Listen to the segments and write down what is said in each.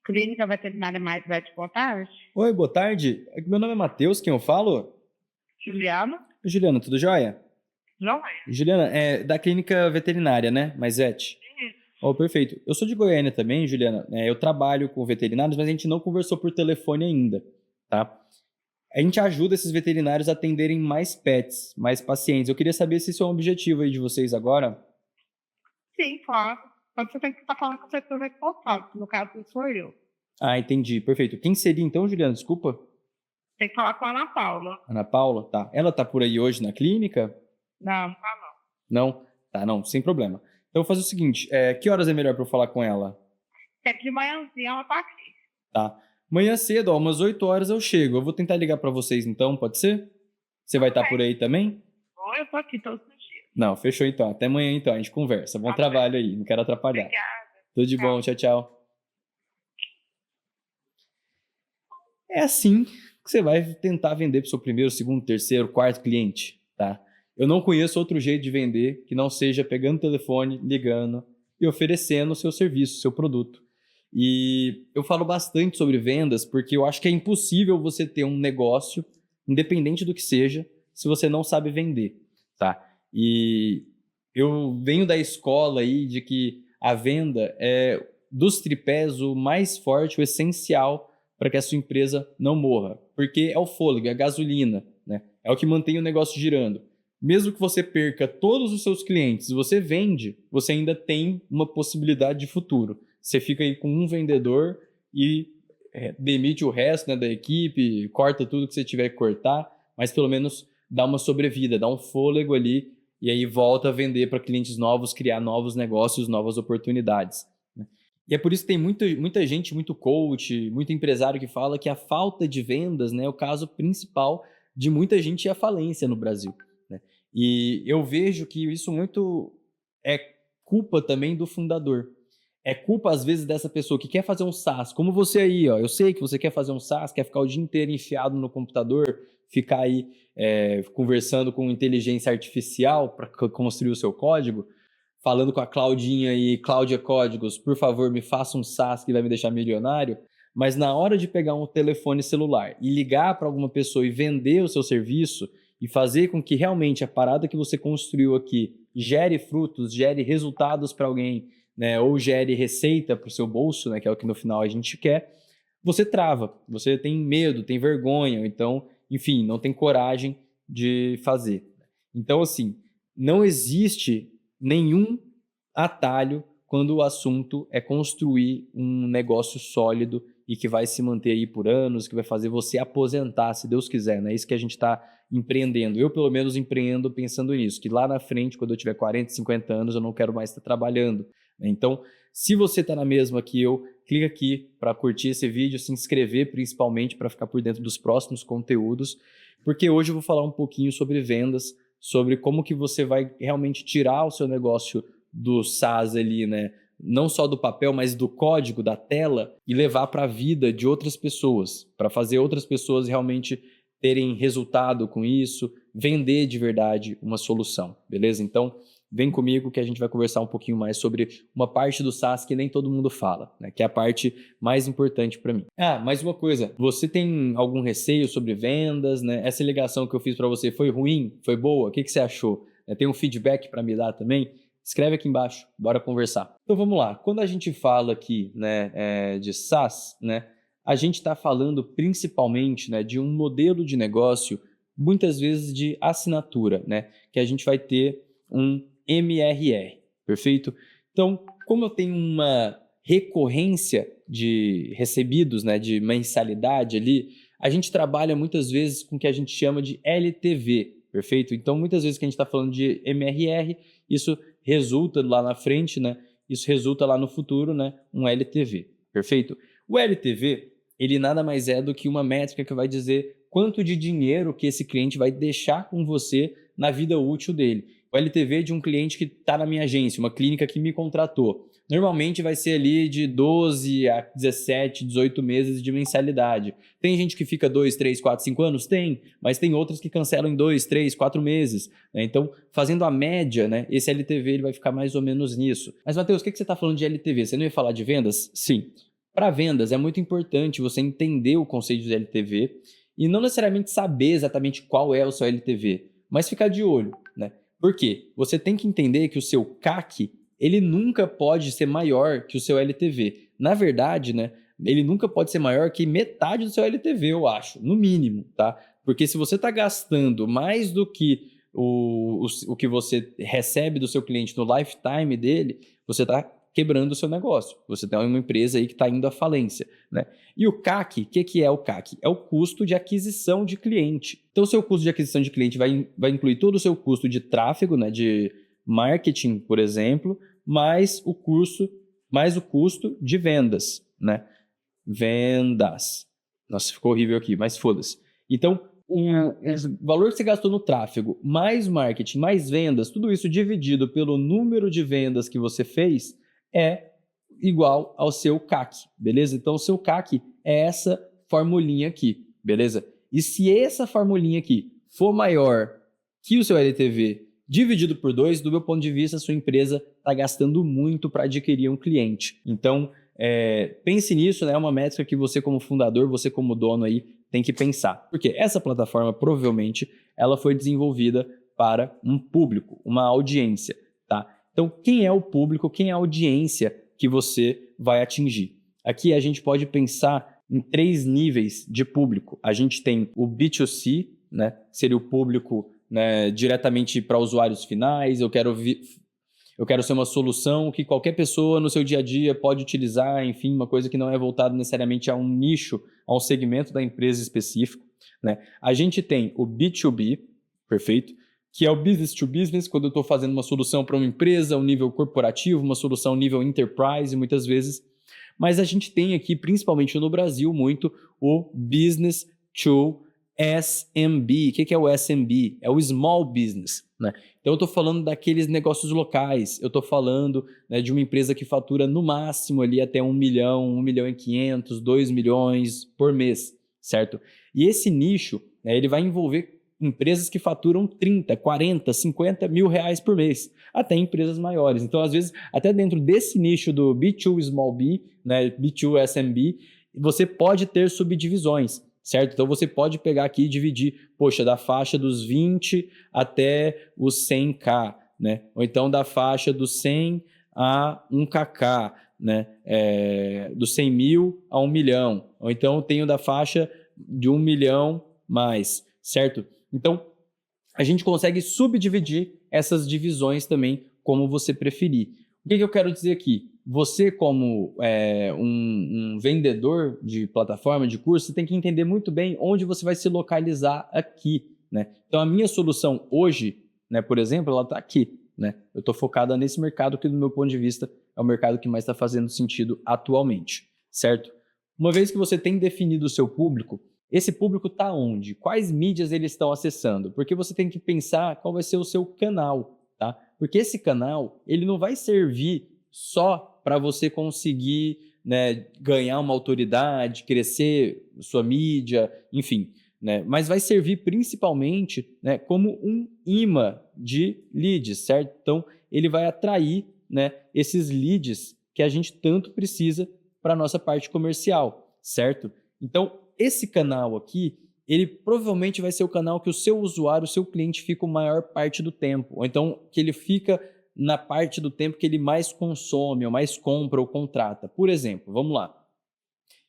Clínica Veterinária Mais Vet, boa tarde. Oi, boa tarde. Meu nome é Matheus, quem eu falo? Juliana? Juliana, tudo jóia? Joia. Juliana, é da clínica veterinária, né? Maisete. Isso. Oh, perfeito. Eu sou de Goiânia também, Juliana. Eu trabalho com veterinários, mas a gente não conversou por telefone ainda, tá? A gente ajuda esses veterinários a atenderem mais pets, mais pacientes. Eu queria saber se isso é um objetivo aí de vocês agora. Sim, claro. Quando você tem que estar falando com o setor responsável, que no caso sou eu. Ah, entendi. Perfeito. Quem seria então, Juliana? Desculpa. Tem que falar com a Ana Paula. Ana Paula? Tá. Ela tá por aí hoje na clínica? Não, não tá não. Não? Tá, não, sem problema. Então eu vou fazer o seguinte, que horas é melhor para eu falar com ela? Sempre de manhãzinha ela tá aqui. Tá. Manhã cedo, ó, umas 8 horas eu chego. Eu vou tentar ligar para vocês então, pode ser? Você vai estar Tudo por bem. aí também? Ou eu tô aqui todos os dias. Não, fechou então. Até amanhã então, a gente conversa. Bom Tá bem. trabalho aí, não quero atrapalhar. Obrigada. Tudo de bom, Tchau. tchau, tchau. É assim que você vai tentar vender para o seu primeiro, segundo, terceiro, quarto cliente, tá? Eu não conheço outro jeito de vender que não seja pegando o telefone, ligando e oferecendo o seu serviço, o seu produto. E eu falo bastante sobre vendas porque eu acho que é impossível você ter um negócio, independente do que seja, se você não sabe vender, tá? E eu venho da escola aí de que a venda é dos tripés o mais forte, o essencial para que a sua empresa não morra, porque é o fôlego, é a gasolina, né? É o que mantém o negócio girando. Mesmo que você perca todos os seus clientes, se você vende, você ainda tem uma possibilidade de futuro. Você fica aí com um vendedor e demite o resto, né, da equipe, corta tudo que você tiver que cortar, mas pelo menos dá uma sobrevida, dá um fôlego ali e aí volta a vender para clientes novos, criar novos negócios, novas oportunidades. E é por isso que tem muita gente, muito coach, muito empresário que fala que a falta de vendas, né, é o caso principal de muita gente ir à falência no Brasil, né? E eu vejo que isso muito é culpa também do fundador. É culpa, às vezes, dessa pessoa que quer fazer um SaaS, como você aí, ó. Eu sei que você quer fazer um SaaS, quer ficar o dia inteiro enfiado no computador, ficar aí conversando com inteligência artificial para construir o seu código, falando com a Claudinha e Cláudia Códigos, por favor, me faça um SaaS que vai me deixar milionário, mas na hora de pegar um telefone celular e ligar para alguma pessoa e vender o seu serviço e fazer com que realmente a parada que você construiu aqui gere frutos, gere resultados para alguém, né, ou gere receita para o seu bolso, né, que é o que no final a gente quer, você trava, você tem medo, tem vergonha, então, enfim, não tem coragem de fazer. Então, assim, não existe nenhum atalho quando o assunto é construir um negócio sólido e que vai se manter aí por anos, que vai fazer você aposentar, se Deus quiser, né? Isso que a gente está empreendendo. Eu, pelo menos, empreendo pensando nisso, que lá na frente, quando eu tiver 40, 50 anos, eu não quero mais estar trabalhando, né? Então, se você está na mesma que eu, clica aqui para curtir esse vídeo, se inscrever principalmente para ficar por dentro dos próximos conteúdos, porque hoje eu vou falar um pouquinho sobre vendas, sobre como que você vai realmente tirar o seu negócio do SaaS ali, né? Não só do papel, mas do código, da tela, e levar para a vida de outras pessoas, para fazer outras pessoas realmente terem resultado com isso, vender de verdade uma solução, beleza? Então, vem comigo que a gente vai conversar um pouquinho mais sobre uma parte do SaaS que nem todo mundo fala, né? Que é a parte mais importante para mim. Ah, mais uma coisa, você tem algum receio sobre vendas, né? Essa ligação que eu fiz para você foi ruim? Foi boa? O que você achou? Tem um feedback para me dar também? Escreve aqui embaixo, bora conversar. Então vamos lá, quando a gente fala aqui, né, de SaaS, né, a gente está falando principalmente, né, de um modelo de negócio, muitas vezes de assinatura, né, que a gente vai ter um MRR, perfeito? Então, como eu tenho uma recorrência de recebidos, né, de mensalidade ali, a gente trabalha muitas vezes com o que a gente chama de LTV, perfeito? Então, muitas vezes que a gente está falando de MRR, isso resulta lá na frente, né? Isso resulta lá no futuro, né? Um LTV, perfeito? O LTV, ele nada mais é do que uma métrica que vai dizer quanto de dinheiro que esse cliente vai deixar com você na vida útil dele. O LTV de um cliente que está na minha agência, uma clínica que me contratou. Normalmente vai ser ali de 12 a 17, 18 meses de mensalidade. Tem gente que fica 2, 3, 4, 5 anos? Tem, mas tem outras que cancelam em 2, 3, 4 meses. Né? Então, fazendo a média, né, esse LTV ele vai ficar mais ou menos nisso. Mas, Matheus, o que você está falando de LTV? Você não ia falar de vendas? Sim. Para vendas, é muito importante você entender o conceito de LTV e não necessariamente saber exatamente qual é o seu LTV, mas ficar de olho, né? Por quê? Você tem que entender que o seu CAC, ele nunca pode ser maior que o seu LTV. Na verdade, né, ele nunca pode ser maior que metade do seu LTV, eu acho, no mínimo, tá? Porque se você está gastando mais do que o que você recebe do seu cliente no lifetime dele, você está quebrando o seu negócio. Você tem uma empresa aí que está indo à falência, né? E o CAC, o que é o CAC? É o custo de aquisição de cliente. Então, o seu custo de aquisição de cliente vai incluir todo o seu custo de tráfego, né, de marketing, por exemplo, mais o custo de vendas, né? Vendas. Nossa, ficou horrível aqui, mas foda-se. Então, o valor que você gastou no tráfego, mais marketing, mais vendas, tudo isso dividido pelo número de vendas que você fez é igual ao seu CAC, beleza? Então, o seu CAC é essa formulinha aqui, beleza? E se essa formulinha aqui for maior que o seu LTV dividido por 2, do meu ponto de vista, a sua empresa está gastando muito para adquirir um cliente. Então, pense nisso, né? É uma métrica que você como fundador, você como dono aí, tem que pensar. Porque essa plataforma, provavelmente, ela foi desenvolvida para um público, uma audiência, tá? Então, quem é o público, quem é a audiência que você vai atingir? Aqui a gente pode pensar em 3 níveis de público. A gente tem o B2C, né? Seria o público, né, diretamente para usuários finais. Eu quero ser uma solução que qualquer pessoa no seu dia a dia pode utilizar, enfim, uma coisa que não é voltada necessariamente a um nicho, a um segmento da empresa específico, né? A gente tem o B2B, perfeito, que é o business to business, quando eu estou fazendo uma solução para uma empresa, um nível corporativo, uma solução nível enterprise, muitas vezes. Mas a gente tem aqui, principalmente no Brasil, muito o business to SMB. O que é o SMB? É o small business, né? Então, eu estou falando daqueles negócios locais, eu estou falando, né, de uma empresa que fatura no máximo ali até 1 milhão, 1 milhão e 500, 2 milhões por mês, certo? E esse nicho, né, ele vai envolver empresas que faturam 30, 40, 50 mil reais por mês, até empresas maiores. Então, às vezes, até dentro desse nicho do B2 Small B, né, B2 SMB, você pode ter subdivisões, certo? Então, você pode pegar aqui e dividir, poxa, da faixa dos 20 até os 100K, né? Ou então da faixa dos 100 a 1KK, né? Dos 100 mil a 1 milhão. Ou então eu tenho da faixa de 1 milhão mais, certo? Então, a gente consegue subdividir essas divisões também, como você preferir. O que eu quero dizer aqui? Você, como um vendedor de plataforma, de curso, você tem que entender muito bem onde você vai se localizar aqui, né? Então, a minha solução hoje, né, por exemplo, ela está aqui, né? Eu estou focada nesse mercado que, do meu ponto de vista, é o mercado que mais está fazendo sentido atualmente, certo? Uma vez que você tem definido o seu público, esse público está onde? Quais mídias eles estão acessando? Porque você tem que pensar qual vai ser o seu canal, tá? Porque esse canal, ele não vai servir só para você conseguir, né, ganhar uma autoridade, crescer sua mídia, enfim, né? Mas vai servir principalmente, né, como um imã de leads, certo? Então, ele vai atrair, né, esses leads que a gente tanto precisa para a nossa parte comercial, certo? Então, esse canal aqui, ele provavelmente vai ser o canal que o seu usuário, o seu cliente fica a maior parte do tempo, ou então que ele fica na parte do tempo que ele mais consome, ou mais compra ou contrata. Por exemplo, vamos lá.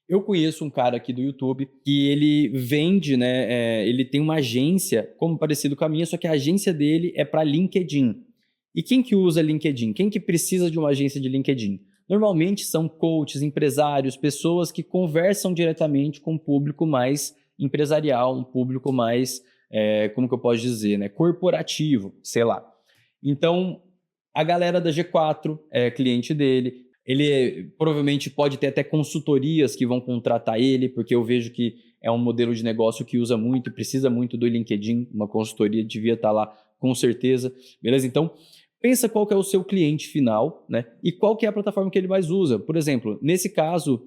Eu conheço um cara aqui do YouTube que ele vende, né? Ele tem uma agência, como parecido com a minha, só que a agência dele é para LinkedIn. E quem que usa LinkedIn? Quem que precisa de uma agência de LinkedIn? Normalmente são coaches, empresários, pessoas que conversam diretamente com um público mais empresarial, um público mais, como que eu posso dizer, né? Corporativo, sei lá. Então, a galera da G4 é cliente dele. Ele provavelmente pode ter até consultorias que vão contratar ele, porque eu vejo que é um modelo de negócio que usa muito, precisa muito do LinkedIn. Uma consultoria devia estar lá com certeza, beleza? Então, pensa qual que é o seu cliente final, né? E qual que é a plataforma que ele mais usa. Por exemplo,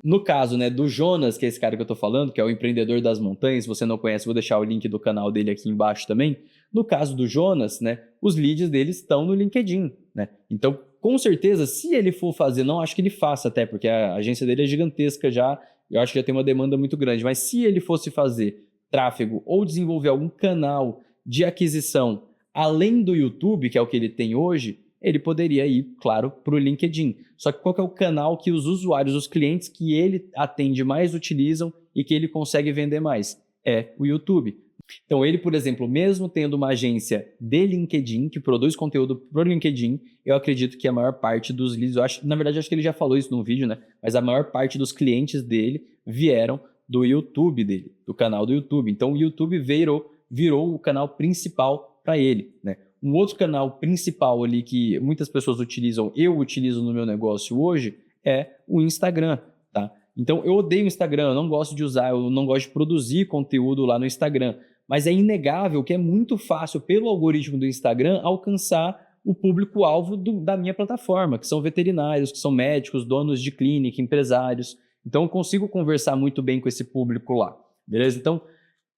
no caso, né, do Jonas, que é esse cara que eu tô falando, que é o empreendedor das montanhas, se você não conhece, vou deixar o link do canal dele aqui embaixo também. No caso do Jonas, né, os leads dele estão no LinkedIn, né? Então, com certeza, se ele for fazer, não acho que ele faça até, porque a agência dele é gigantesca já, eu acho que já tem uma demanda muito grande, mas se ele fosse fazer tráfego ou desenvolver algum canal de aquisição além do YouTube, que é o que ele tem hoje, ele poderia ir, claro, para o LinkedIn. Só que qual que é o canal que os usuários, os clientes que ele atende mais utilizam e que ele consegue vender mais? É o YouTube. Então ele, por exemplo, mesmo tendo uma agência de LinkedIn, que produz conteúdo para o LinkedIn, eu acredito que a maior parte dos leads, na verdade acho que ele já falou isso num vídeo, né? Mas a maior parte dos clientes dele vieram do YouTube dele, do canal do YouTube. Então o YouTube virou o canal principal para ele, né? Um outro canal principal ali que muitas pessoas utilizam, eu utilizo no meu negócio hoje, é o Instagram, tá? Então eu odeio o Instagram, eu não gosto de usar, eu não gosto de produzir conteúdo lá no Instagram, mas é inegável que é muito fácil pelo algoritmo do Instagram alcançar o público-alvo da minha plataforma, que são veterinários, que são médicos, donos de clínica, empresários. Então eu consigo conversar muito bem com esse público lá, beleza? Então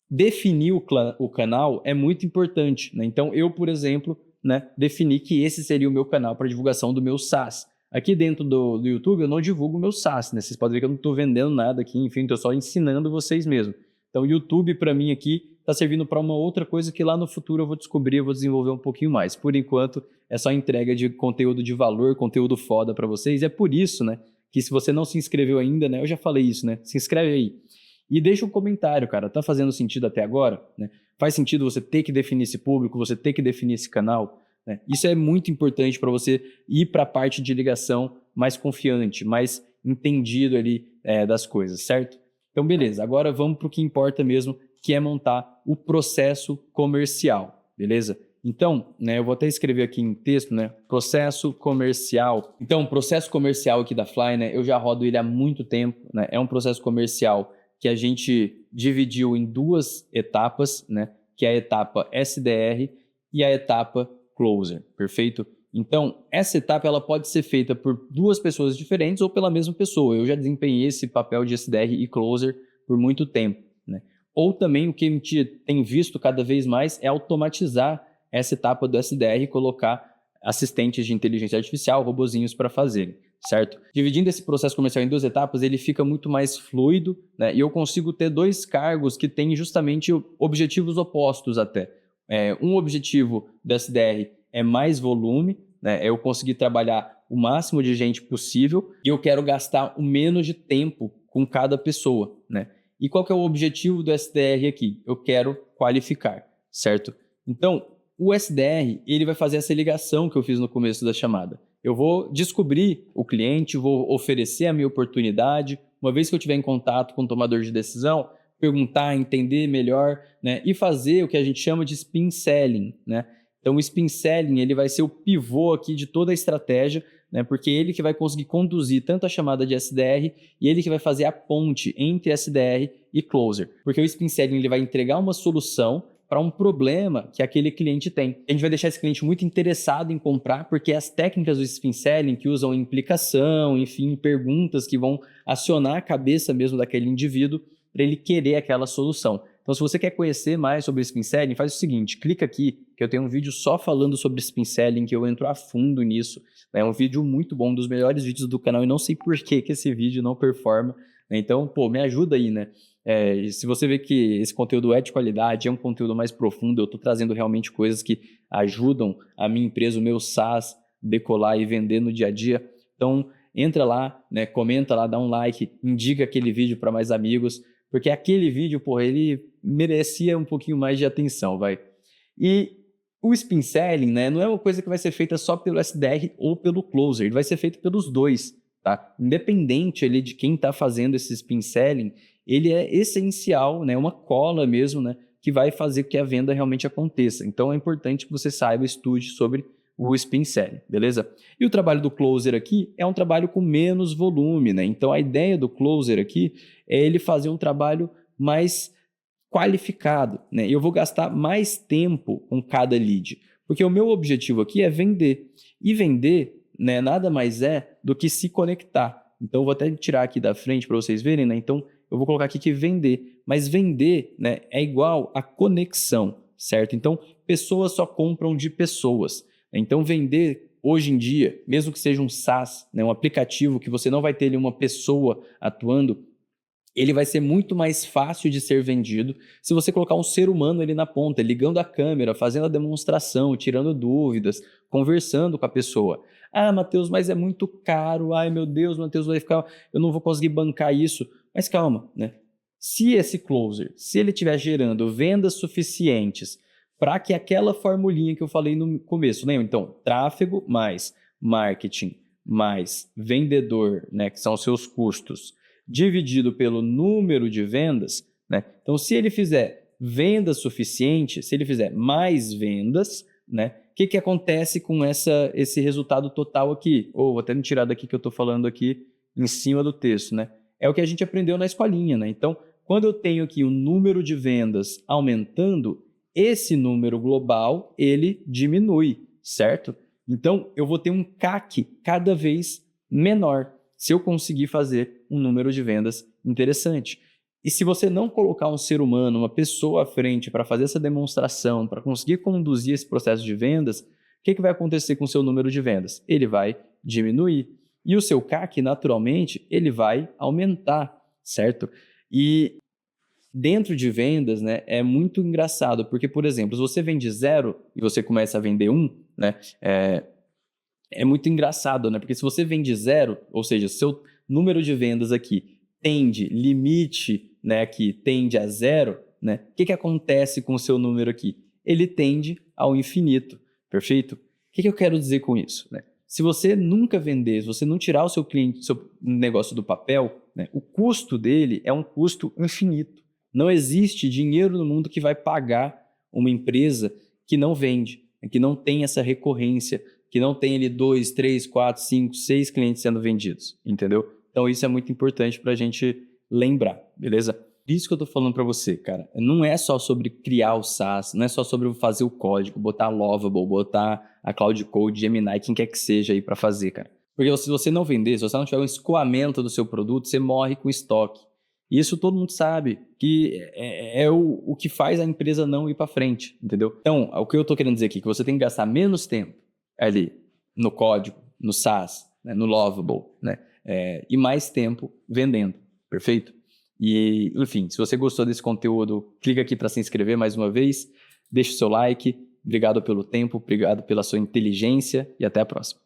definir o canal é muito importante, né? Então eu, por exemplo, né, defini que esse seria o meu canal para divulgação do meu SaaS. Aqui dentro do YouTube eu não divulgo o meu SaaS, né? Vocês podem ver que eu não estou vendendo nada aqui, enfim, estou só ensinando vocês mesmo. Então o YouTube para mim aqui está servindo para uma outra coisa que lá no futuro eu vou descobrir, eu vou desenvolver um pouquinho mais. Por enquanto é só entrega de conteúdo de valor, conteúdo foda para vocês. E é por isso, né, que se você não se inscreveu ainda, né, eu já falei isso, né, se inscreve aí. E deixa um comentário, cara, tá fazendo sentido até agora? Né? Faz sentido você ter que definir esse público, você ter que definir esse canal? Né? Isso é muito importante para você ir para a parte de ligação mais confiante, mais entendido ali das coisas, certo? Então, beleza, agora vamos para o que importa mesmo, que é montar o processo comercial, beleza? Então, né, eu vou até escrever aqui em texto, né, processo comercial. Então, o processo comercial aqui da Fly, né, eu já rodo ele há muito tempo, né, é um processo comercial que a gente dividiu em duas etapas, né, que é a etapa SDR e a etapa Closer, perfeito? Então, essa etapa ela pode ser feita por duas pessoas diferentes ou pela mesma pessoa. Eu já desempenhei esse papel de SDR e Closer por muito tempo, né? Ou também o que a gente tem visto cada vez mais é automatizar essa etapa do SDR e colocar assistentes de inteligência artificial, robozinhos para fazerem, certo? Dividindo esse processo comercial em duas etapas, ele fica muito mais fluido, né? E eu consigo ter dois cargos que têm justamente objetivos opostos até. Um objetivo do SDR é mais volume, né? É eu conseguir trabalhar o máximo de gente possível e eu quero gastar o menos de tempo com cada pessoa, né? E qual que é o objetivo do SDR aqui? Eu quero qualificar, certo? Então, o SDR, ele vai fazer essa ligação que eu fiz no começo da chamada. Eu vou descobrir o cliente, vou oferecer a minha oportunidade. Uma vez que eu estiver em contato com o tomador de decisão, perguntar, entender melhor, né? E fazer o que a gente chama de spin selling, né? Então, o spin selling ele vai ser o pivô aqui de toda a estratégia, né? Porque ele que vai conseguir conduzir tanto a chamada de SDR e ele que vai fazer a ponte entre SDR e Closer. Porque o spin selling ele vai entregar uma solução para um problema que aquele cliente tem. A gente vai deixar esse cliente muito interessado em comprar, porque as técnicas do spin selling que usam implicação, enfim, perguntas que vão acionar a cabeça mesmo daquele indivíduo para ele querer aquela solução. Então, se você quer conhecer mais sobre spin selling, faz o seguinte, clica aqui, que eu tenho um vídeo só falando sobre spin selling, que eu entro a fundo nisso. É um vídeo muito bom, um dos melhores vídeos do canal, e não sei por que esse vídeo não performa. Então, pô, me ajuda aí, né? Se você vê que esse conteúdo é de qualidade, é um conteúdo mais profundo, eu estou trazendo realmente coisas que ajudam a minha empresa, o meu SaaS, decolar e vender no dia a dia. Então, entra lá, né, comenta lá, dá um like, indica aquele vídeo para mais amigos, porque aquele vídeo, pô, ele merecia um pouquinho mais de atenção, vai. E o spin selling, né, não é uma coisa que vai ser feita só pelo SDR ou pelo Closer, ele vai ser feito pelos dois, tá? Independente ali de quem está fazendo esse spin selling, ele é essencial, né, uma cola mesmo, né, que vai fazer que a venda realmente aconteça. Então é importante que você saiba, estude sobre o spin selling, beleza? E o trabalho do Closer aqui é um trabalho com menos volume, né? Então a ideia do Closer aqui é ele fazer um trabalho mais qualificado, né? E eu vou gastar mais tempo com cada lead, porque o meu objetivo aqui é vender. E vender, né, nada mais é do que se conectar. Então eu vou até tirar aqui da frente para vocês verem, né? Então eu vou colocar aqui que vender, mas vender, né, é igual a conexão, certo? Então pessoas só compram de pessoas. Então vender hoje em dia, mesmo que seja um SaaS, né, um aplicativo que você não vai ter ali uma pessoa atuando, ele vai ser muito mais fácil de ser vendido se você colocar um ser humano ali na ponta, ligando a câmera, fazendo a demonstração, tirando dúvidas, conversando com a pessoa. Ah, Matheus, mas é muito caro. Ai, meu Deus, Matheus, eu não vou conseguir bancar isso. Mas calma, né? Se esse closer, se ele estiver gerando vendas suficientes para que aquela formulinha que eu falei no começo, lembra? Então, tráfego mais marketing mais vendedor, né, que são os seus custos, dividido pelo número de vendas, né? Então, se ele fizer vendas suficientes, se ele fizer mais vendas, né? O que acontece com esse resultado total aqui? Ou vou até me tirar daqui que eu estou falando aqui em cima do texto, né? É o que a gente aprendeu na escolinha, né? Então, quando eu tenho aqui o número de vendas aumentando, esse número global, ele diminui, certo? Então, eu vou ter um CAC cada vez menor se eu conseguir fazer um número de vendas interessante. E se você não colocar um ser humano, uma pessoa à frente para fazer essa demonstração, para conseguir conduzir esse processo de vendas, o que vai acontecer com o seu número de vendas? Ele vai diminuir. E o seu CAC, naturalmente, ele vai aumentar, certo? E dentro de vendas, né, é muito engraçado, porque, por exemplo, se você vende 0 e você começa a vender 1, né, é muito engraçado, né? Porque se você vende 0, ou seja, seu número de vendas aqui limite, né, aqui tende a 0, né? O que acontece com o seu número aqui? Ele tende ao infinito, perfeito? O que eu quero dizer com isso, né? Se você nunca vender, se você não tirar o seu cliente, seu negócio do papel, né, o custo dele é um custo infinito. Não existe dinheiro no mundo que vai pagar uma empresa que não vende, que não tem essa recorrência, que não tem ali 2, 3, 4, 5, 6 clientes sendo vendidos, entendeu? Então isso é muito importante para a gente lembrar, beleza? Isso que eu tô falando para você, cara, não é só sobre criar o SaaS, não é só sobre fazer o código, botar a Lovable, botar a Cloud Code, Gemini, quem quer que seja aí para fazer, cara. Porque se você não vender, se você não tiver um escoamento do seu produto, você morre com estoque. Isso todo mundo sabe, que é o que faz a empresa não ir para frente, entendeu? Então, o que eu tô querendo dizer aqui, é que você tem que gastar menos tempo ali no código, no SaaS, né, no Lovable, né, e mais tempo vendendo, perfeito? E, enfim, se você gostou desse conteúdo, clica aqui para se inscrever mais uma vez, deixa o seu like, obrigado pelo tempo, obrigado pela sua inteligência e até a próxima.